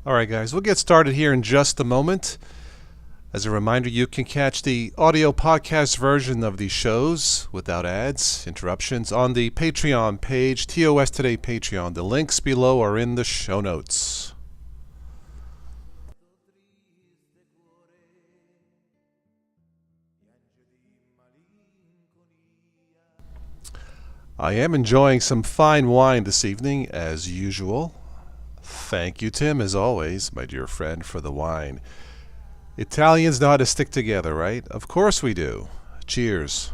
Alright guys, we'll get started here in just a moment. As a reminder, you can catch the audio podcast version of these shows without ads, interruptions on the Patreon page, TOS Today Patreon. The links below are in the show notes. I am enjoying some fine wine this evening, as usual. Thank you, Tim, as always, my dear friend, for the wine. Italians know how to stick together, right? Of course we do. Cheers.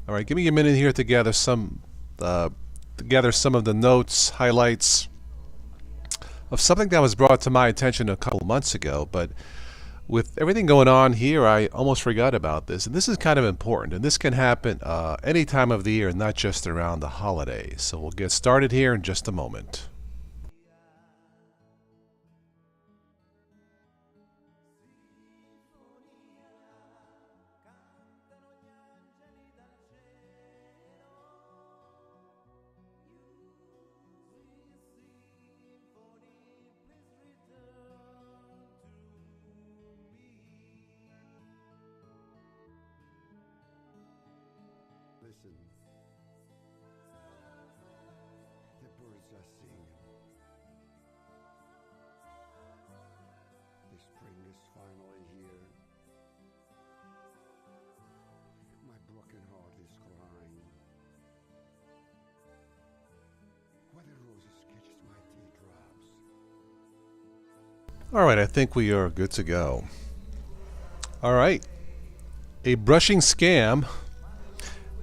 All right, give me a minute here to gather some of the notes, highlights of something that was brought to my attention a couple months ago, but with everything going on here, I almost forgot about this. And this is kind of important. And this can happen any time of the year, not just around the holidays. So we'll get started here in just a moment. Listen, the birds are singing. The spring is finally here. My broken heart is crying. Why the roses catches my teardrops. All right, I think we are good to go. All right. A brushing scam.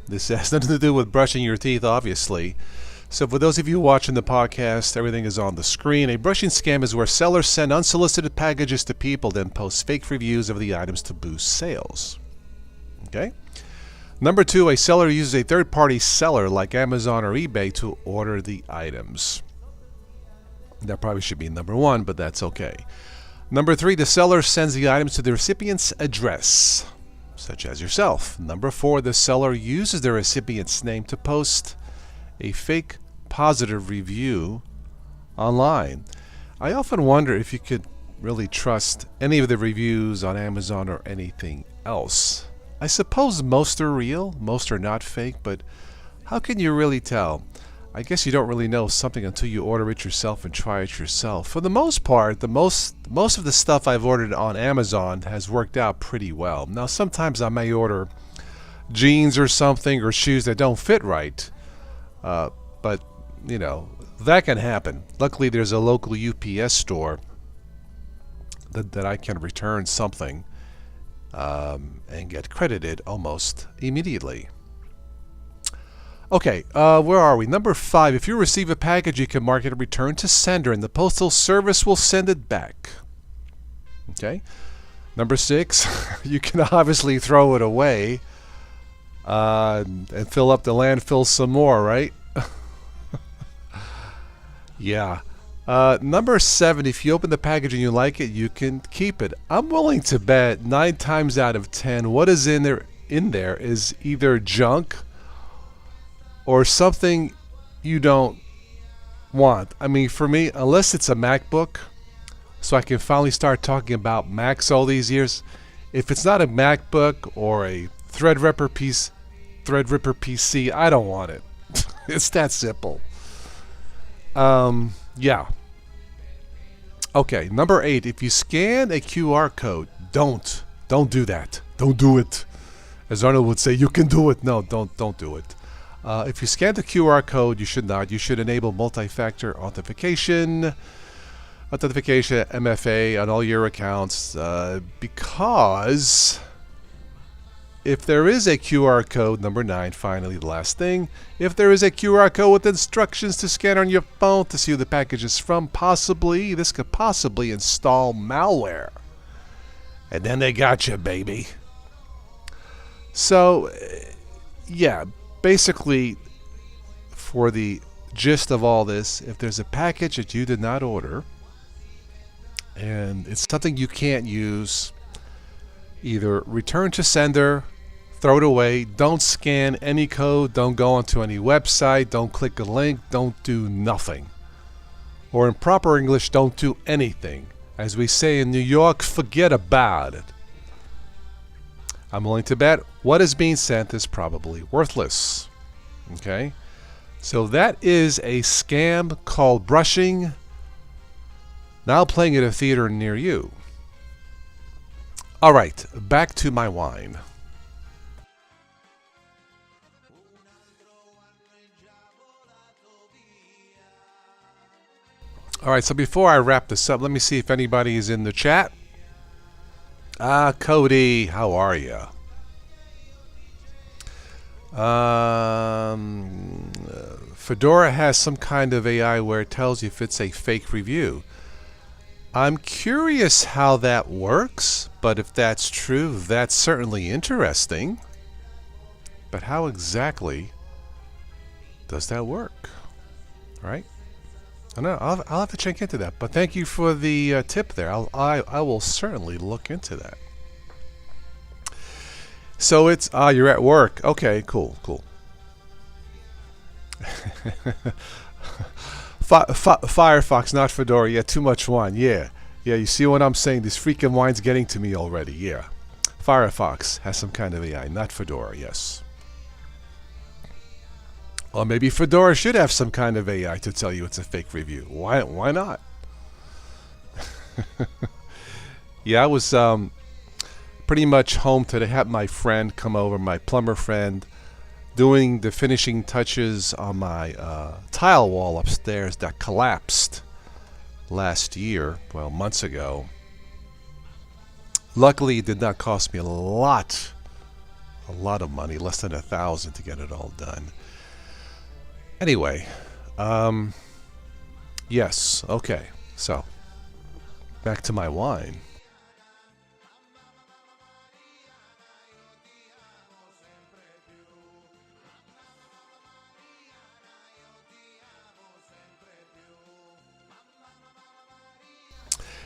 This has nothing to do with brushing your teeth, obviously. So for those of you watching the podcast, everything is on the screen. A brushing scam is where sellers send unsolicited packages to people, then post fake reviews of the items to boost sales. Okay? Number 2, a seller uses a third-party seller like Amazon or eBay to order the items. That probably should be number 1, but that's okay. Number 3, the seller sends the items to the recipient's address, such as yourself. Number 4, the seller uses the recipient's name to post a fake positive review online. I often wonder if you could really trust any of the reviews on Amazon or anything else. I suppose most are real, most are not fake, but how can you really tell? I guess you don't really know something until you order it yourself and try it yourself. For the most part, most of the stuff I've ordered on Amazon has worked out pretty well. Now, sometimes I may order jeans or something or shoes that don't fit right, but, you know, that can happen. Luckily, there's a local UPS store that I can return something and get credited almost immediately. Okay, where are we? Number 5, if you receive a package, you can mark it a return to sender, and the postal service will send it back. Okay. Number 6, you can obviously throw it away and fill up the landfill some more, right? Yeah. Number 7, if you open the package and you like it, you can keep it. I'm willing to bet 9 times out of 10, what is in there is either junk or something you don't want. I mean, for me, unless it's a MacBook, so I can finally start talking about Macs all these years. If it's not a MacBook or a Threadripper PC, I don't want it. It's that simple. Yeah. Okay, number 8, if you scan a QR code, don't do that. Don't do it. As Arnold would say, you can do it. No, don't do it. If you scan the QR code, you should not. You should enable multi-factor authentication, MFA on all your accounts, because if there is a QR code, number 9, finally the last thing, if there is a QR code with instructions to scan on your phone to see who the package is from, this could possibly install malware. And then they got you, baby. So, yeah. Basically, for the gist of all this, if there's a package that you did not order and it's something you can't use, either return to sender, throw it away. Don't scan any code. Don't go onto any website. Don't click a link. Don't do nothing. Or in proper English, don't do anything. As we say in New York, forget about it. I'm willing to bet what is being sent is probably worthless. Okay? So that is a scam called brushing, now playing at a theater near you. All right, back to my wine. All right, so before I wrap this up, let me see if anybody is in the chat. Cody, how are you? Fedora has some kind of AI where it tells you if it's a fake review. I'm curious how that works, but if that's true, that's certainly interesting. But how exactly does that work? Right? I don't know. I'll have to check into that. But thank you for the tip there. I will certainly look into that. So it's you're at work. Okay, cool. Firefox, not Fedora. Yeah, too much wine. Yeah. You see what I'm saying? This freaking wine's getting to me already. Yeah. Firefox has some kind of AI, not Fedora. Yes. Or maybe Fedora should have some kind of AI to tell you it's a fake review. Why not? Yeah, I was pretty much home today. I had my friend come over, my plumber friend, doing the finishing touches on my tile wall upstairs that collapsed last year, well, months ago. Luckily, it did not cost me a lot of money, less than $1,000 to get it all done. Anyway, yes, okay, so back to my wine.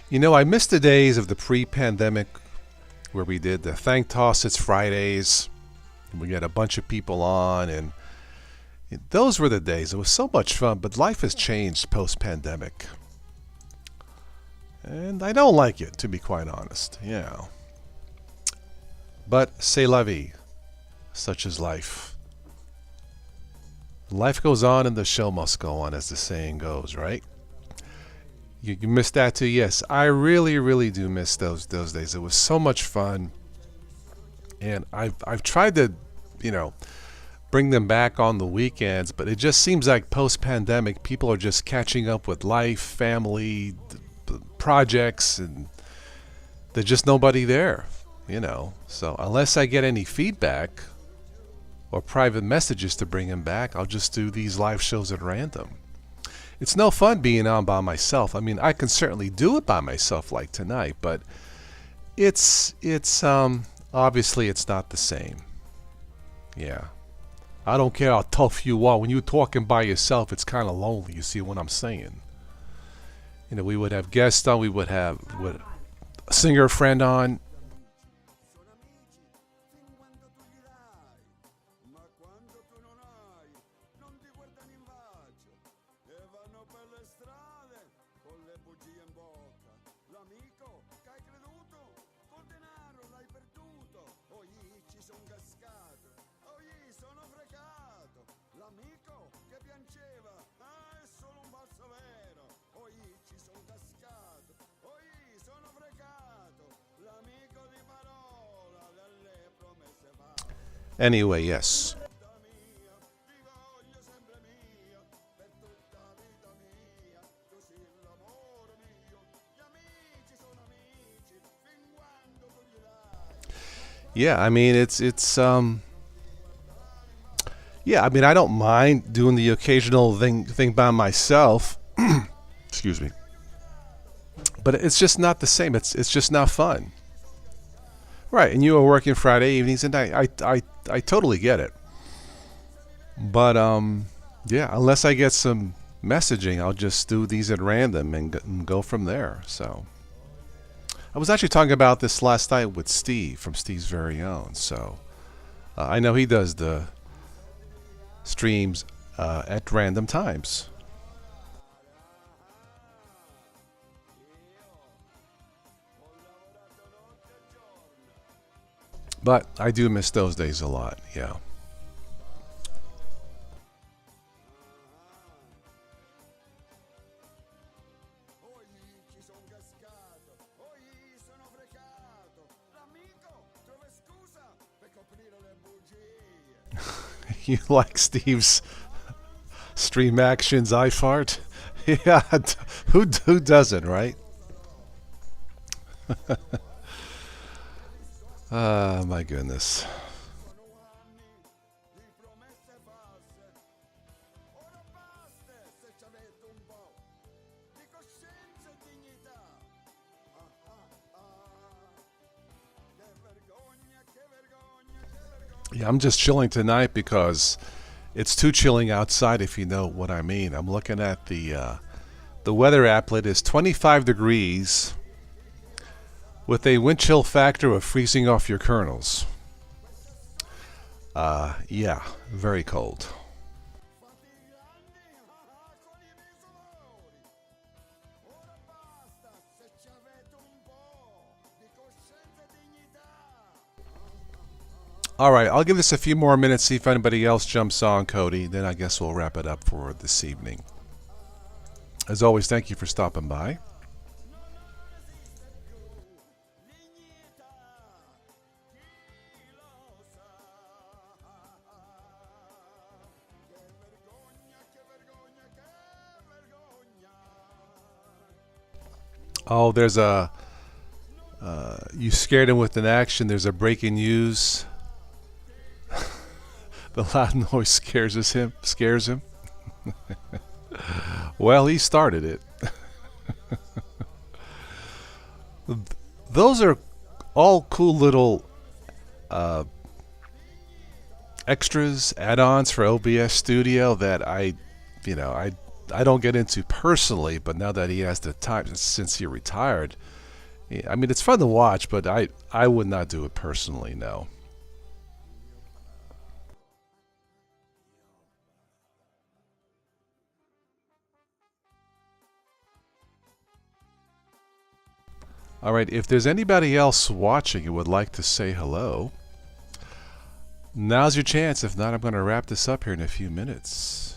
You know, I miss the days of the pre-pandemic where we did the Thank Toss Fridays. We had a bunch of people on, and those were the days. It was so much fun, but life has changed post-pandemic. And I don't like it, to be quite honest. Yeah. But c'est la vie. Such is life. Life goes on and the show must go on, as the saying goes, right? You missed that too? Yes, I really do miss those days. It was so much fun. And I've tried to, bring them back on the weekends, but it just seems like post-pandemic people are just catching up with life, family, projects, and there's just nobody there, So unless I get any feedback or private messages to bring them back, I'll just do these live shows at random. It's no fun being on by myself. I mean, I can certainly do it by myself like tonight, but it's obviously it's not the same. Yeah. I don't care how tough you are. When you're talking by yourself, it's kind of lonely. You see what I'm saying? We would have guests on. We would have a singer friend on. Anyway, yes. Yeah, I mean it's yeah, I mean I don't mind doing the occasional thing by myself. Excuse me. But it's just not the same. It's just not fun. Right, and you are working Friday evenings, and I totally get it. But yeah, unless I get some messaging, I'll just do these at random and go from there. So I was actually talking about this last night with Steve from Steve's Very Own. So I know he does the streams at random times. But I do miss those days a lot, yeah. You like Steve's stream actions, I fart? Yeah, who doesn't, right? Ah, my goodness. Yeah, I'm just chilling tonight because it's too chilling outside, if you know what I mean. I'm looking at the weather applet is 25 degrees with a wind chill factor of freezing off your kernels. Yeah, very cold. All right, I'll give this a few more minutes, see if anybody else jumps on, Cody. Then I guess we'll wrap it up for this evening. As always, thank you for stopping by. Oh, there's a... you scared him with an action. There's a breaking news. The loud noise scares him. Well, he started it. Those are all cool little extras, add-ons for OBS Studio that I don't get into personally. But now that he has the time since he retired, I mean, it's fun to watch, but I would not do it personally. No. All right, if there's anybody else watching who would like to say hello, now's your chance. If not, I'm going to wrap this up here in a few minutes.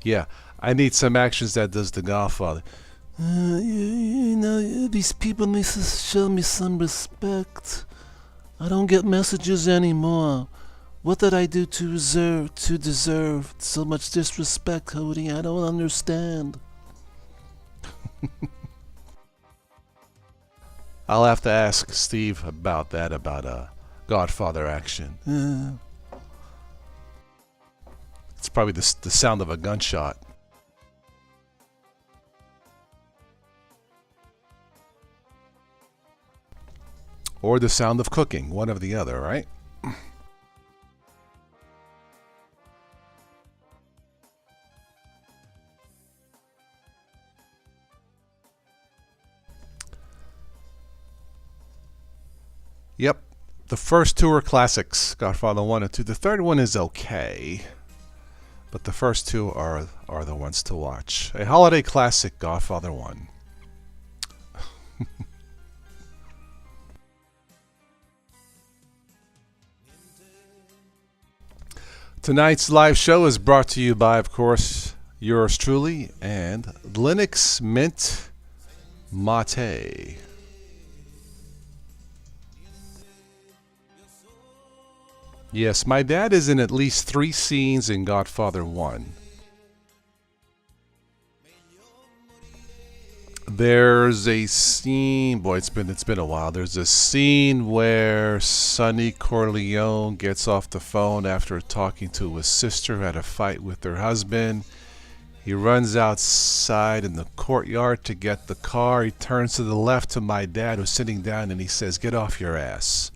Yeah, I need some actions that does the Godfather. These people need to show me some respect. I don't get messages anymore. What did I do to deserve so much disrespect, Cody? I don't understand. I'll have to ask Steve about that, about a Godfather action. It's probably the sound of a gunshot. Or the sound of cooking, one or the other, right? Yep, the first two are classics, Godfather 1 and 2. The third one is okay, but the first two are the ones to watch. A holiday classic, Godfather 1. Tonight's live show is brought to you by, of course, yours truly and Linux Mint Mate. Yes, my dad is in at least 3 scenes in Godfather 1. There's a scene, boy, it's been a while. There's a scene where Sonny Corleone gets off the phone after talking to his sister who had a fight with her husband. He runs outside in the courtyard to get the car. He turns to the left to my dad who's sitting down and he says, "Get off your ass."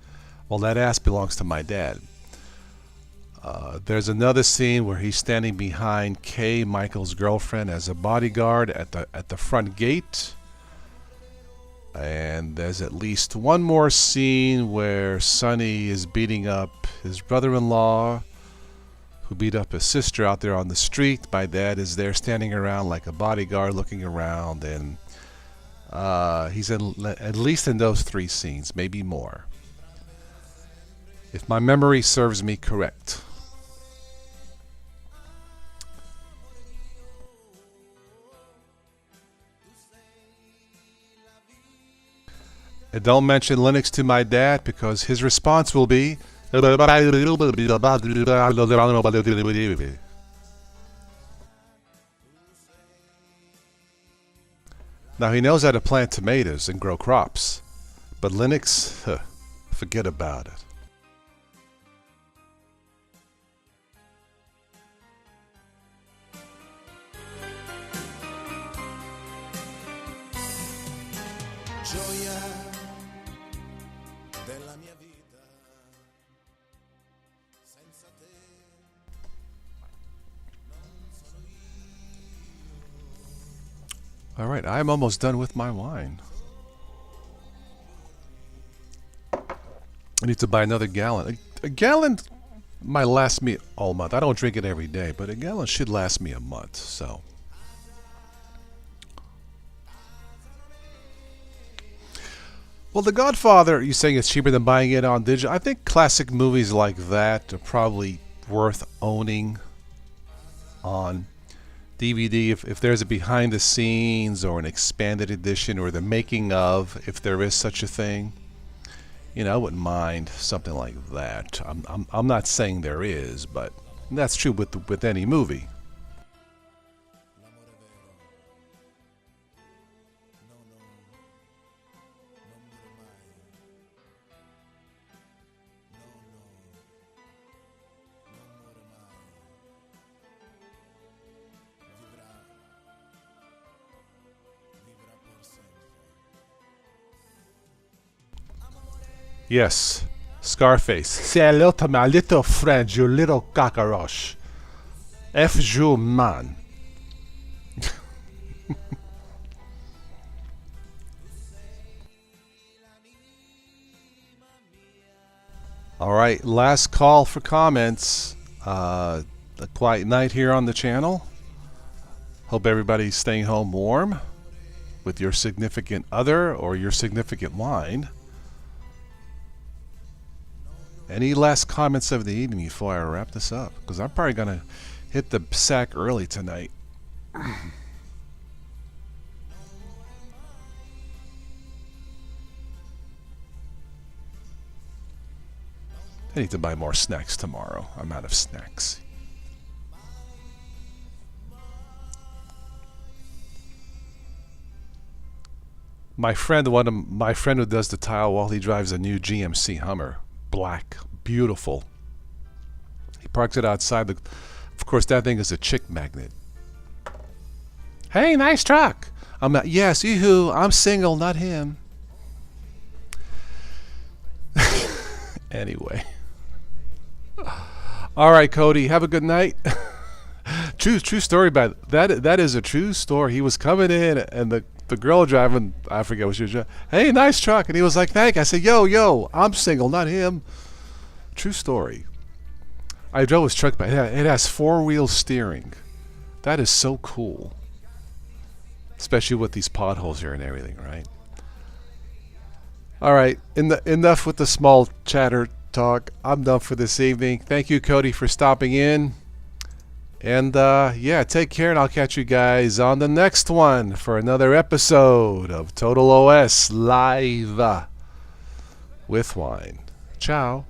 Well, that ass belongs to my dad. There's another scene where he's standing behind Kay, Michael's girlfriend, as a bodyguard at the front gate. And there's at least one more scene where Sonny is beating up his brother-in-law, who beat up his sister out there on the street. My dad is there standing around like a bodyguard looking around, and he's at least in those 3 scenes, maybe more, if my memory serves me correct. And don't mention Linux to my dad, because his response will be now he knows how to plant tomatoes and grow crops, but Linux, forget about it. Gioia della mia vita, senza te non sono io. All right, I'm almost done with my wine. I need to buy another gallon. A gallon might last me all month. I don't drink it every day, but a gallon should last me a month, so. Well, The Godfather, you're saying it's cheaper than buying it on digital. I think classic movies like that are probably worth owning on DVD if there's a behind the scenes or an expanded edition or the making of, if there is such a thing. You know, I wouldn't mind something like that. I'm not saying there is, but that's true with any movie. Yes, Scarface. Say hello to my little friend, you little cockroach. F you, man. All right, last call for comments. A quiet night here on the channel. Hope everybody's staying home warm with your significant other or your significant wine. Any last comments of the evening before I wrap this up? Because I'm probably going to hit the sack early tonight. I need to buy more snacks tomorrow. I'm out of snacks. My friend who does the tile wall, he drives a new GMC Hummer. Black, beautiful. He parks it outside. Of course, that thing is a chick magnet. Hey, nice truck. I'm not. Yes, yoo-hoo. I'm single, not him. Anyway. All right, Cody. Have a good night. True story about that. That is a true story. He was coming in, and the girl driving, I forget what she was driving. Hey, nice truck. And he was like, thank. I said, yo, I'm single, not him. True story. I drove his truck, but it has 4-wheel steering. That is so cool. Especially with these potholes here and everything, right? All right, enough with the small chatter talk. I'm done for this evening. Thank you, Cody, for stopping in. And yeah, take care, and I'll catch you guys on the next one for another episode of Total OS Live with Wine. Ciao.